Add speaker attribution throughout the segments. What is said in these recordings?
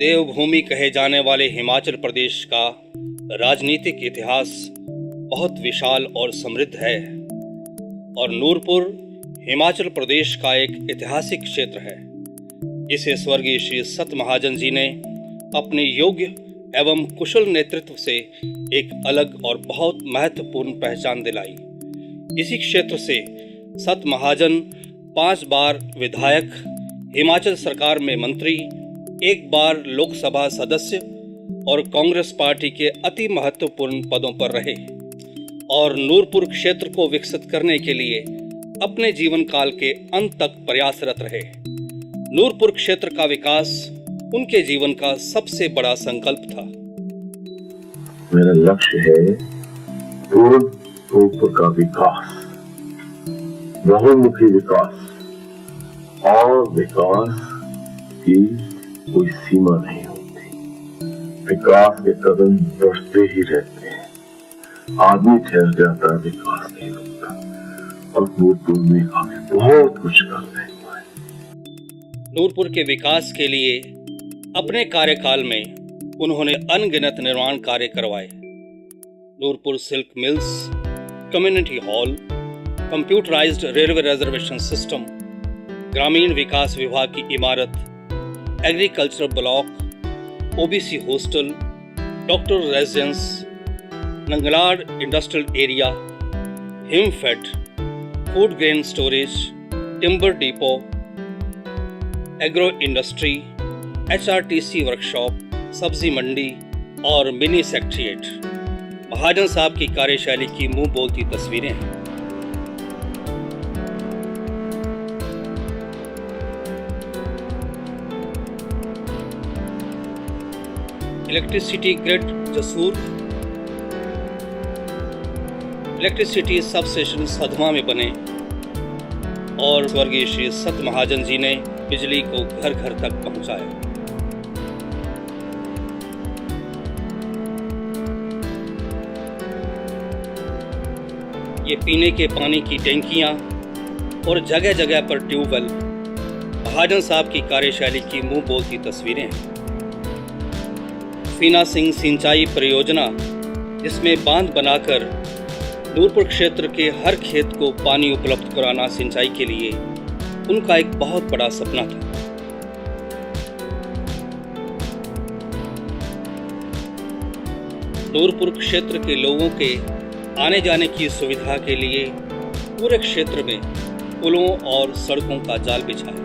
Speaker 1: देवभूमि कहे जाने वाले हिमाचल प्रदेश का राजनीतिक इतिहास बहुत विशाल और समृद्ध है और नूरपुर हिमाचल प्रदेश का एक ऐतिहासिक क्षेत्र है। इसे स्वर्गीय श्री सत महाजन जी ने अपने योग्य एवं कुशल नेतृत्व से एक अलग और बहुत महत्वपूर्ण पहचान दिलाई। इसी क्षेत्र से सत महाजन 5 बार विधायक, हिमाचल सरकार में मंत्री, 1 बार लोकसभा सदस्य और कांग्रेस पार्टी के अति महत्वपूर्ण पदों पर रहे और नूरपुर क्षेत्र को विकसित करने के लिए अपने जीवन काल के अंत तक प्रयासरत रहे। नूरपुर क्षेत्र का विकास उनके जीवन का सबसे बड़ा संकल्प था।
Speaker 2: मेरा लक्ष्य है पूर्ण नूरपुर का विकास, बहुमुखी विकास और विकास की कोई सीमा नहीं होती। विकास के कदम बढ़ते ही रहते हैं। आदमी ठहर जाता है, विकास नहीं रुकता और नूरपुर में हमें बहुत कुछ करना है।
Speaker 1: नूरपुर के विकास के लिए अपने कार्यकाल में उन्होंने अनगिनत निर्माण कार्य करवाए। Nurpur silk mills, community hall, computerised railway reservation system, ग्रामीण विकास विभाग की इमारत, agriculture block, OBC hostel, doctor residence, Nanglad industrial area, Himfed, food grain storage, timber depot, agro industry, HRTC workshop, सब्जी मंडी और मिनी सेक्रेटेरिएट महाजन साहब की कार्यशैली की मुंह बोलती तस्वीरें हैं। Electricity grid Jasur, electricity sub station Sadhma में बने और स्वर्गीय श्री सत महाजन जी ने बिजली को घर घर तक पहुंचाया। ये पीने के पानी की टैंकियां और जगह जगह पर ट्यूबवेल महाजन साहब की कार्यशैली की मुंह बोलती तस्वीरें हैं। फीना सिंह सिंचाई परियोजना, जिसमें बांध बनाकर नूरपुर क्षेत्र के हर खेत को पानी उपलब्ध कराना सिंचाई के लिए उनका एक बहुत बड़ा सपना था। नूरपुर क्षेत्र के लोगों के आने जाने की सुविधा के लिए पूरे क्षेत्र में पुलों और सड़कों का जाल बिछाया।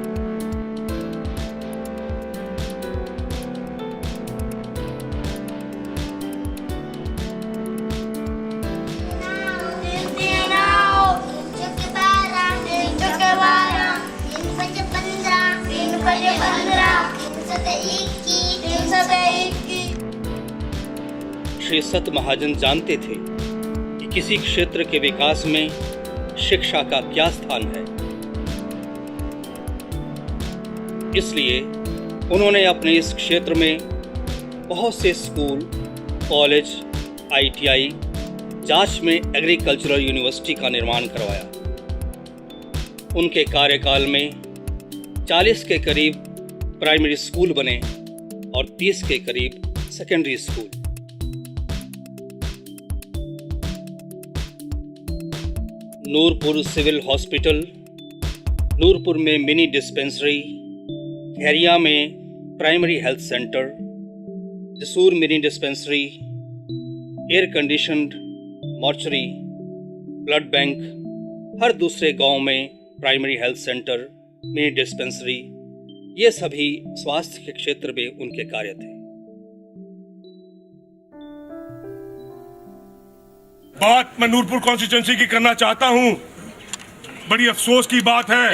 Speaker 1: श्री सत महाजन जानते थे कि किसी क्षेत्र के विकास में शिक्षा का क्या स्थान है। इसलिए उन्होंने अपने इस क्षेत्र में बहुत से स्कूल, कॉलेज, ITI, जांच में एग्रीकल्चरल यूनिवर्सिटी का निर्माण करवाया। उनके कार्यकाल में 40 के करीब प्राइमरी स्कूल बने और 30 के करीब secondary school. Nurpur civil hospital, Nurpur में मिनी डिस्पेंसरी, खैरिया में primary health centre, Jasur mini dispensary, air conditioned mortuary, blood bank, हर दूसरे गांव में primary health centre, mini dispensary, ये सभी स्वास्थ्य के क्षेत्र में उनके कार्य थे।
Speaker 3: बात मैं नूरपुर कॉन्स्टिट्यूंसी की करना चाहता हूं। बड़ी अफसोस की बात है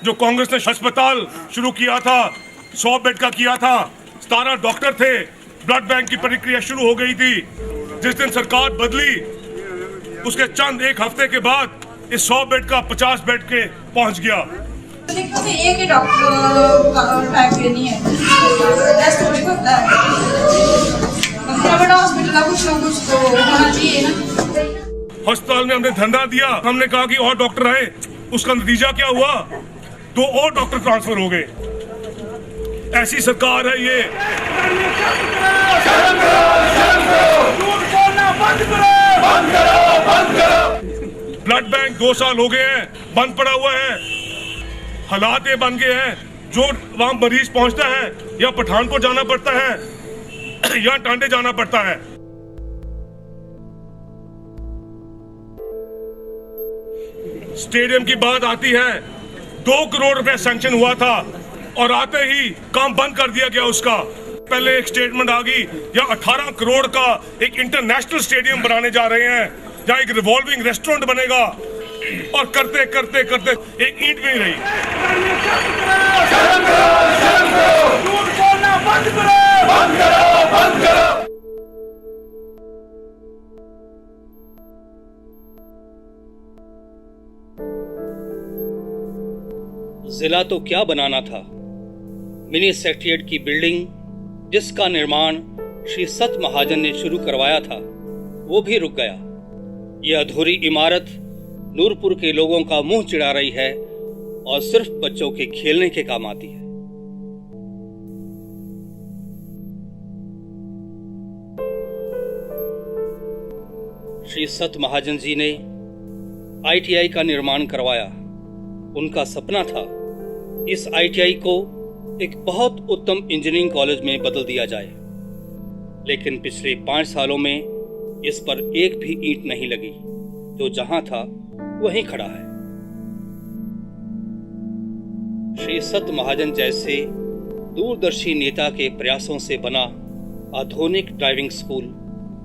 Speaker 3: जो कांग्रेस ने अस्पताल शुरू किया था, 100 बेड का किया था, 17 डॉक्टर थे, ब्लड बैंक की प्रक्रिया शुरू हो गई थी। जिस दिन सरकार बदली उसके चंद एक हफ्ते के बाद इस 100 बेड का 50 बेड के पहुंच गया।
Speaker 4: देखो कि एक ही डॉक्टर टाइप नहीं है, टेस्ट थोड़ी होता है।
Speaker 3: अस्पताल में हमने धरना दिया, हमने कहा कि और डॉक्टर आए, उसका नतीजा क्या हुआ? 2 और डॉक्टर ट्रांसफर हो गए। ऐसी सरकार है ये। ब्लड बैंक 2 साल हो गए हैं, बंद पड़ा हुआ है। हालात ये बन गए हैं, जो वहां मरीज पहुंचता है या पठानकोट जाना पड़ता है या टांडे जाना पड़ता है। स्टेडियम की बात आती है, 2 करोड़ रुपए सैंक्शन हुआ था और आते ही काम बंद कर दिया गया उसका। पहले एक स्टेटमेंट आ गई या 18 करोड़ का एक इंटरनेशनल स्टेडियम बनाने जा रहे हैं, जहां एक रिवॉल्विंग रेस्टोरेंट बनेगा, और करते करते करते एक ईंट भी नहीं रही।
Speaker 1: जिला तो क्या बनाना था, मिनी सेक्रेटेरिएट की बिल्डिंग जिसका निर्माण श्री सत महाजन ने शुरू करवाया था, वो भी रुक गया। यह अधूरी इमारत नूरपुर के लोगों का मुंह चिढ़ा रही है और सिर्फ बच्चों के खेलने के काम आती है। श्री सत महाजन जी ने ITI का निर्माण करवाया। उनका सपना था इस ITI को एक बहुत उत्तम इंजीनियरिंग कॉलेज में बदल दिया जाए, लेकिन पिछले 5 सालों में इस पर एक भी ईंट नहीं लगी। जो जहां था वहीं खड़ा है। श्री सत महाजन जैसे दूरदर्शी नेता के प्रयासों से बना आधुनिक ड्राइविंग स्कूल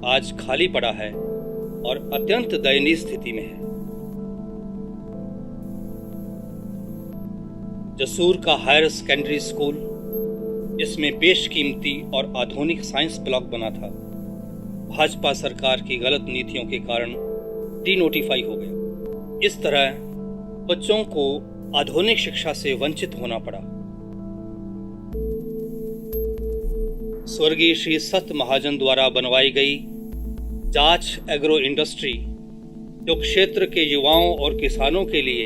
Speaker 1: आज खाली पड़ा है और अत्यंत दयनीय स्थिति में है। जसूर का हायर सेकेंडरी स्कूल, इसमें बेशकीमती और आधुनिक साइंस ब्लॉक बना था, भाजपा सरकार की गलत नीतियों के कारण डिनोटिफाई हो गया। इस तरह बच्चों को आधुनिक शिक्षा से वंचित होना पड़ा। स्वर्गीय श्री सत महाजन द्वारा बनवाई गई जाच एग्रो इंडस्ट्री, जो क्षेत्र के युवाओं और किसानों के लिए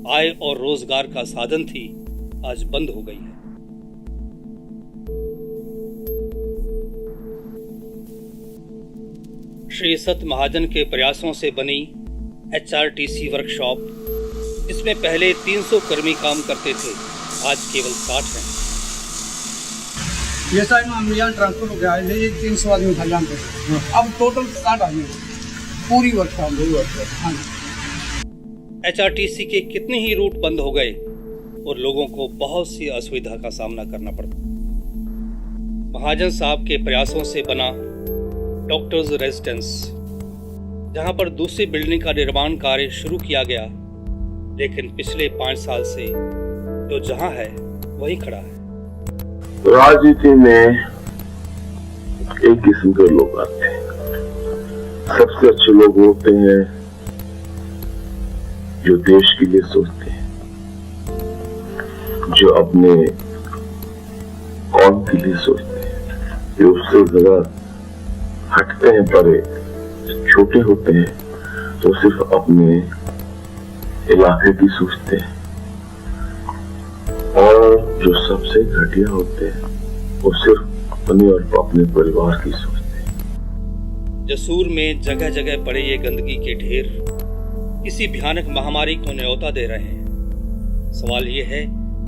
Speaker 1: आय और रोजगार का साधन थी, आज बंद हो गई है। श्री सत महाजन के प्रयासों से बनी HRTC वर्कशॉप, जिसमें पहले 300 कर्मी काम करते थे, आज केवल 60 हैं।
Speaker 5: ये साइड में हम यहाँ ट्रांसफर हो गया है, ये 300 आदमी था यहाँ पे, अब टोटल 60 आदमी पूरी वर्कशॉप। हाँ,
Speaker 1: HRTC के कितने ही रूट बंद हो गए और लोगों को बहुत सी असुविधा का सामना करना पड़ता। महाजन साहब के प्रयासों से बना डॉक्टर्स रेजिडेंस, जहां पर दूसरी बिल्डिंग का निर्माण कार्य शुरू किया गया, लेकिन पिछले 5 साल से जो जहां है वहीं खड़ा है।
Speaker 2: राजनीति में एक किस्म के लोग आते हैं। सबसे अच्छे लोग होते हैं जो देश के लिए सोचते हैं, जो अपने कौम के लिए सोचते हैं, जो उससे जरा हटते हैं, परे छोटे होते हैं, तो सिर्फ अपने इलाके की सोचते हैं, और जो सबसे घटिया होते हैं वो सिर्फ अपने और अपने परिवार की सोचते हैं।
Speaker 1: जसूर में जगह जगह पड़े ये गंदगी के ढेर किसी भयानक महामारी को न्योता दे रहे हैं। सवाल ये है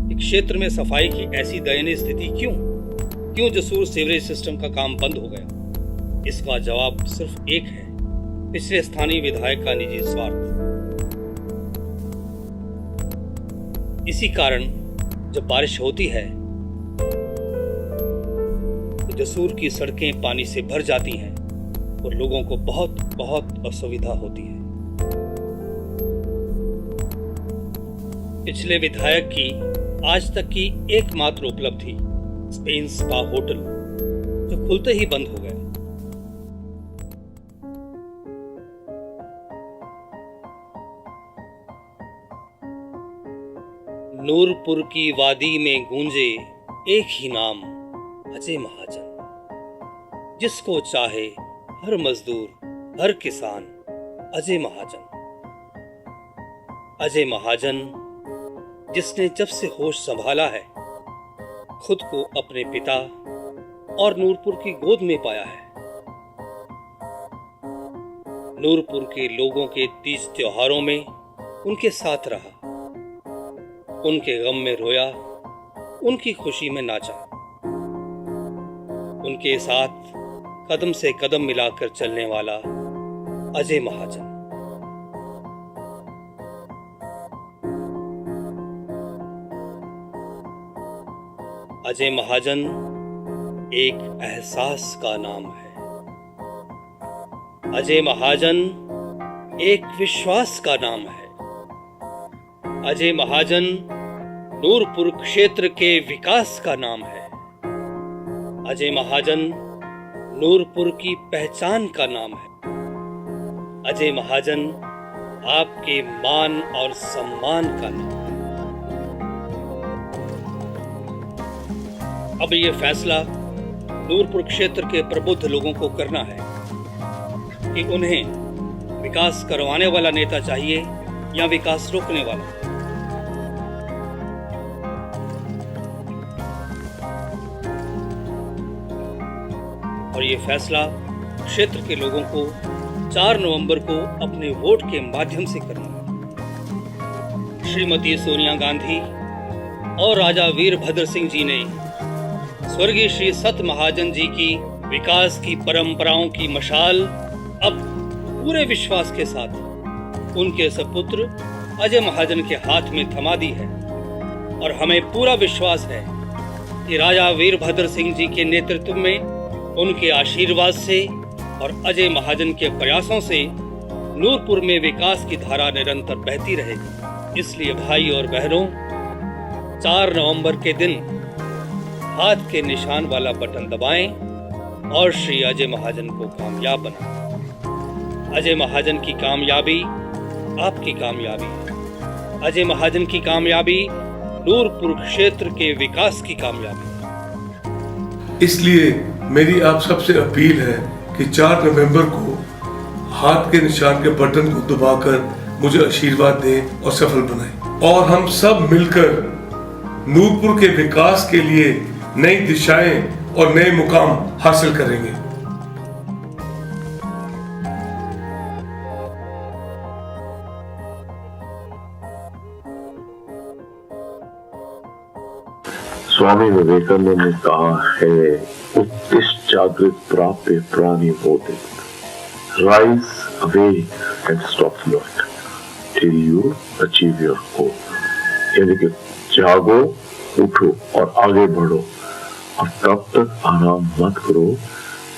Speaker 1: कि क्षेत्र में सफाई की ऐसी दयनीय स्थिति क्यों जसूर सीवरेज सिस्टम का काम बंद हो गया? इसका जवाब सिर्फ एक है, पिछले स्थानीय विधायक का निजी स्वार्थ। इसी कारण जब बारिश होती है तो जसूर की सड़कें पानी से भर जाती हैं और लोगों को बहुत बहुत असुविधा होती है। पिछले विधायक की आज तक की एकमात्र उपलब्धि स्पेन स्पा होटल, जो खुलते ही बंद हो गया। नूरपुर की वादी में गूंजे एक ही नाम, अजय महाजन, जिसको चाहे हर मजदूर, हर किसान, अजय महाजन। अजय महाजन जिसने जब से होश संभाला है खुद को अपने पिता और नूरपुर की गोद में पाया है। नूरपुर के लोगों के तीज त्योहारों में उनके साथ रहा, उनके गम में रोया, उनकी खुशी में नाचा, उनके साथ कदम से कदम मिलाकर चलने वाला अजय महाजन। अजय महाजन एक एहसास का नाम है। अजय महाजन एक विश्वास का नाम है। अजय महाजन नूरपुर क्षेत्र के विकास का नाम है। अजय महाजन नूरपुर की पहचान का नाम है। अजय महाजन आपके मान और सम्मान का नाम है। अब ये फैसला नूरपुर क्षेत्र के प्रबुद्ध लोगों को करना है कि उन्हें विकास करवाने वाला नेता चाहिए या विकास रोकने वाला। और ये फैसला क्षेत्र के लोगों को 4 नवंबर को अपने वोट के माध्यम से करना है। श्रीमती सोनिया गांधी और राजा वीरभद्र सिंह जी ने स्वर्गीय श्री सत महाजन जी की विकास की परंपराओं की मशाल अब पूरे विश्वास के साथ उनके सपुत्र अजय महाजन के हाथ में थमा दी है। और हमें पूरा विश्वास है कि राजा वीरभद्र सिंह जी के नेतृत्व में, उनके आशीर्वाद से और अजय महाजन के प्रयासों से नूरपुर में विकास की धारा निरंतर बहती रहेगी। इसलिए भाई और बहनों, 4 नवंबर के दिन हाथ के निशान वाला बटन दबाएं और श्री अजय महाजन को कामयाब बनाएं। अजय महाजन की कामयाबी आपकी कामयाबी है। अजय महाजन की कामयाबी नूरपुर क्षेत्र के विकास की कामयाबी।
Speaker 6: इसलिए मेरी आप सबसे अपील है कि 4 नवंबर को हाथ के निशान के बटन को दबाकर मुझे आशीर्वाद दें और सफल बनाएं। और हम सब मिलकर नूरपुर के विकास के लिए नई दिशाएं और नए मुकाम हासिल करेंगे।
Speaker 2: स्वामी विवेकानंद ने कहा है, उत्तिष्ठ जागृत प्राप्य प्राणी बोधि, rise awake and stop not till you achieve your goal. यानी कि जागो, उठो और आगे बढ़ो और तब तक आराम मत करो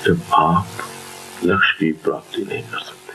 Speaker 2: जब आप लक्ष्य की प्राप्ति नहीं कर सकते।